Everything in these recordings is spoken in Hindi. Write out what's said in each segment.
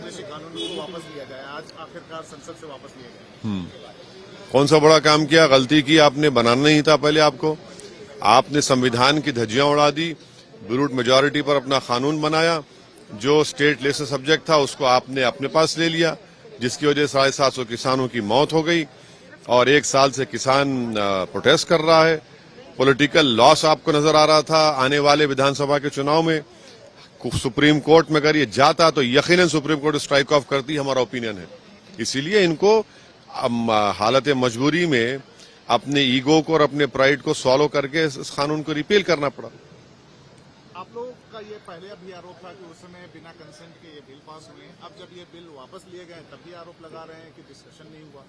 विदेशी कानून को वापस लिया जाए, आज आखिरकार संसद से वापस लिया गया। कौन सा बड़ा काम किया? गलती की आपने, बनाना नहीं था पहले आपको। आपने संविधान की धज्जियां उड़ा दी, ब्रूट मेजॉरिटी पर अपना कानून बनाया, जो स्टेट लेसल सब्जेक्ट था उसको आपने अपने पास ले लिया, जिसकी वजह से 750 किसानों की मौत हो गई और 1 साल से किसान प्रोटेस्ट कर रहा है। पॉलिटिकल लॉस आपको नजर आ रहा था। आने वाले विधानसभा के चुनाव में सुप्रीम कोर्ट में अगर ये जाता तो यकीनन सुप्रीम कोर्ट स्ट्राइक ऑफ करती, हमारा ओपिनियन है। इसीलिए इनको हालत मजबूरी में अपने ईगो को और अपने प्राइड को सॉल्व करके इस कानून को रिपील करना पड़ा। आप लोगों का ये पहले भी आरोप था कि उस समय बिना कंसेंट के ये बिल पास हुए, अब जब ये बिल वापस लिए गए तब भी आरोप लगा रहे हैं कि डिस्कशन नहीं हुआ।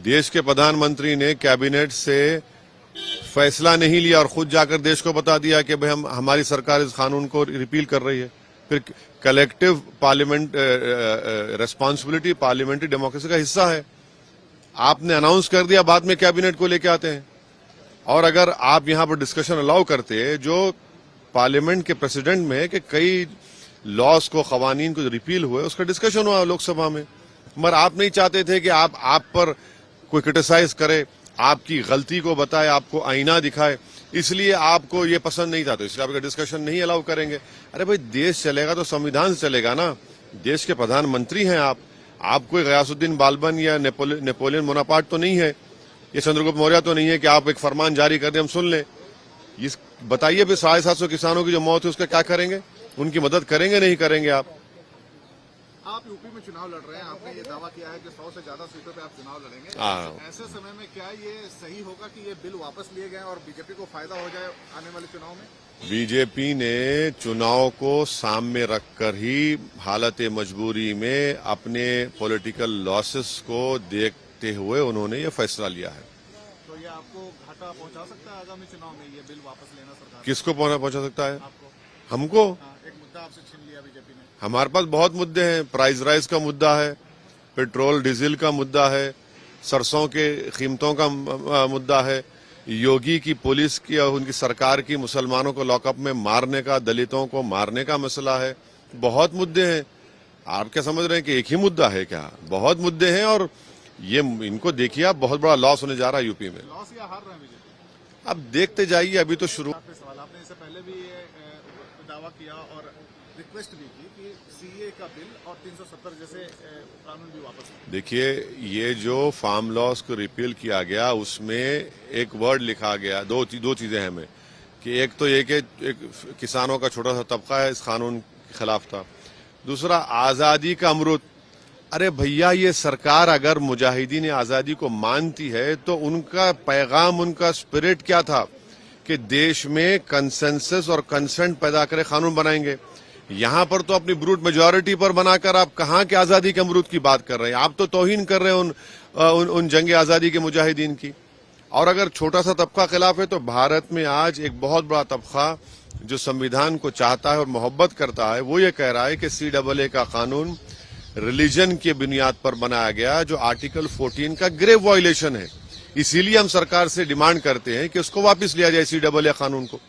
देश के प्रधानमंत्री ने कैबिनेट से फैसला नहीं लिया और खुद जाकर देश को बता दिया कि भाई हमारी सरकार इस कानून को रिपील कर रही है। फिर collective parliament responsibility parliamentary democracy का हिस्सा है। आपने अनाउंस कर दिया, बाद में कैबिनेट को लेके आते हैं। और अगर आप यहां पर डिस्कशन अलाउ करते, जो पार्लियामेंट के प्रेसिडेंट में कि कई लॉज को, कवानीन को रिपील हुए, उसका डिस्कशन हुआ लोकसभा में, मगर आप नहीं चाहते थे कि आप पर कोई क्रिटिसाइज करे, आपकी गलती को बताए, आपको आईना दिखाए, इसलिए आपको ये पसंद नहीं था, तो इसलिए आपका डिस्कशन नहीं अलाउ करेंगे। अरे भाई, देश चलेगा तो संविधान से चलेगा ना। देश के प्रधानमंत्री हैं आप कोई गयासुद्दीन बालबन या नेपोलियन बोनापार्ट तो नहीं है, ये चंद्रगुप्त मौर्य तो नहीं है कि आप एक फरमान जारी कर दें हम सुन लें। इस बताइए फिर 750 किसानों की जो मौत है उसका क्या करेंगे? उनकी मदद करेंगे नहीं करेंगे? आप यूपी में चुनाव लड़ रहे हैं, आपने ये दावा किया है कि 100 से ज्यादा सीटों पे आप चुनाव लड़ेंगे। ऐसे समय में क्या ये सही होगा कि ये बिल वापस लिए गए और बीजेपी को फायदा हो जाए आने वाले चुनाव में? बीजेपी ने चुनाव को सामने रखकर ही हालत मजबूरी में अपने पॉलिटिकल लॉसेस को देखते हुए उन्होंने ये फैसला लिया है। तो ये आपको घाटा पहुंचा सकता है आगामी चुनाव में, ये बिल वापस लेना सरकार? किसको पहुंचा सकता है? आपको। हमको? एक मुद्दा आपसे छीन लिया बीजेपी ने। हमारे पास बहुत मुद्दे हैं। प्राइस राइज का मुद्दा है, पेट्रोल डीजल का मुद्दा है, सरसों के कीमतों का मुद्दा है, योगी की पुलिस की और उनकी सरकार की मुसलमानों को लॉकअप में मारने का, दलितों को मारने का मसला है। बहुत मुद्दे हैं। आप क्या समझ रहे हैं कि एक ही मुद्दा है क्या? बहुत मुद्दे हैं और ये इनको देखिए आप, बहुत बड़ा लॉस होने जा रहा है यूपी में। लॉस या हार रहे हैं बीजेपी? अब देखते जाइए, अभी तो शुरू। आपने इससे पहले भी ये दावा किया और रिक्वेस्ट भी की कि सीए का बिल और 370 जैसे कानून भी वापस। देखिए, ये जो फार्म लॉस को रिपील किया गया उसमें एक वर्ड लिखा गया, दो चीजें हैं में कि एक तो ये कि एक किसानों का छोटा सा तबका है इस कानून के खिलाफ था, दूसरा आजादी का अमृत। अरे भैया, ये सरकार अगर मुजाहिदीन आजादी को मानती है तो उनका पैगाम, उनका स्पिरिट क्या था कि देश में कंसेंसस और कंसेंट पैदा करे कानून बनाएंगे। यहां पर तो अपनी ब्रूट मेजॉरिटी पर बनाकर आप कहां के आजादी के अमरूद की बात कर रहे हैं? आप तो तौहीन कर रहे हैं उन जंग आजादी के मुजाहिदीन की। और अगर छोटा सा तबका खिलाफ है तो भारत में आज एक बहुत बड़ा तबका जो संविधान को चाहता है और मोहब्बत करता है, वो ये कह रहा है कि CAA का कानून रिलीजन की बुनियाद पर बनाया गया, जो आर्टिकल 14 का ग्रेव वायलेशन है। इसीलिए हम सरकार से डिमांड करते हैं कि उसको वापस लिया जाए CAA कानून को।